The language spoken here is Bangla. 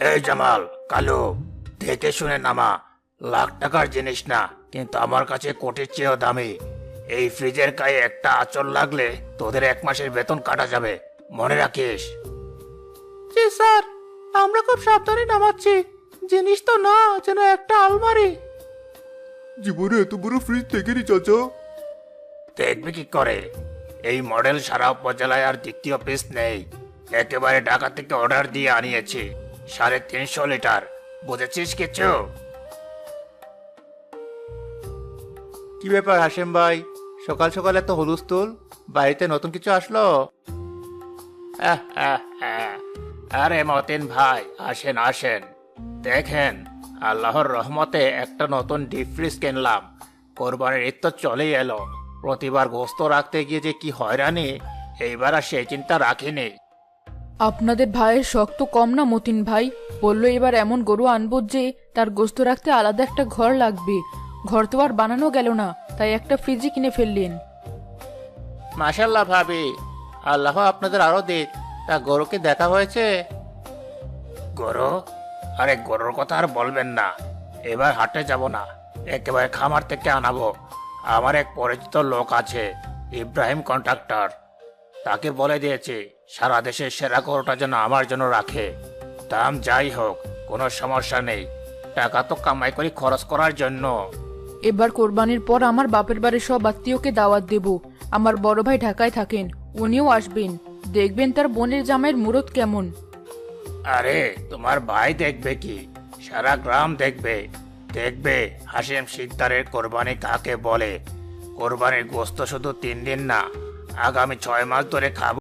এই জামাল, কালু, দেখে শুনে নামা। লাখ টাকার জিনিস না, কিন্তু আমার কাছে কোটির চেয়েও দামি। এই ফ্রিজের গায়ে একটা আঁচড় লাগলে তোদের 1 মাসের বেতন কাটা যাবে, মনে রাখিস। জি স্যার, আমরা খুব সাবধানে নামাচ্ছি। জিনিস তো না, যেন একটা আলমারি। জীবনে এত বড় ফ্রিজ দেখেনি চাচা। দেখবি কি করে? এই মডেল সারা উপজেলায় আর দ্বিতীয় পিস নেই। একেবারে ঢাকা থেকে অর্ডার দিয়ে আনিয়েছি। 350 লিটার। বুঝেছিস কিছু? কি ব্যাপার হাসেম ভাই, সকাল সকাল এত হুলস্থুল? বাড়িতে নতুন কিছু আসলো? আহ, আহ, আহ। আরে মতিন ভাই, আসেন আসেন। দেখেন, আল্লাহর রহমতে একটা নতুন ডিপ ফ্রিজ কিনলাম। কোরবানির ঈদ তো চলেই এলো। প্রতিবার গোস্ত রাখতে গিয়ে যে কি হয়রানি, এইবার আর সেই চিন্তা রাখিনি। আপনাদের ভাইয়ের শখ তো কম না মতিন ভাই। বললো এবার এমন গরু আনবো যে তার গোস্ত রাখতে আলাদা একটা ঘর লাগবে। ঘর তো আর বানানো গেল না, তাই একটা ফ্রিজই কিনে ফেললেন। মাশাল্লাহ ভাবি, আল্লাহ আপনাদের আরো দিক। তা গরুকে দেখা হয়েছে? গরু? আরে গরুর কথা আর বলবেন না। এবার হাটে যাব না, একেবারে খামার থেকে আনাবো। আমার এক পরিচিত লোক আছে, ইব্রাহিম কন্ট্রাক্টর। তাকে বলে দিয়েছি সারা দেশের সেরা গরুটা যেন আমার জন্য রাখে। দাম যাই হোক, কোনো সমস্যা নেই। টাকা তো কামাই করি খরচ করার জন্য। এবার কোরবানির পর আমার বাপের বাড়ির সব আত্মীয়কে দাওয়াত দেব। আমার বড় ভাই ঢাকায় থাকেন, উনিও আসবেন। দেখবেন তার বোনের জামাইয়ের মুরত কেমন। আরে তোমার ভাই দেখবে কি, সারা গ্রাম দেখবে। দেখবে হাসিম সিকদারের কোরবানি কাকে বলে। কোরবানির গোস্ত শুধু 3 দিন না, আগামী 6 মাস ধরে খাবো।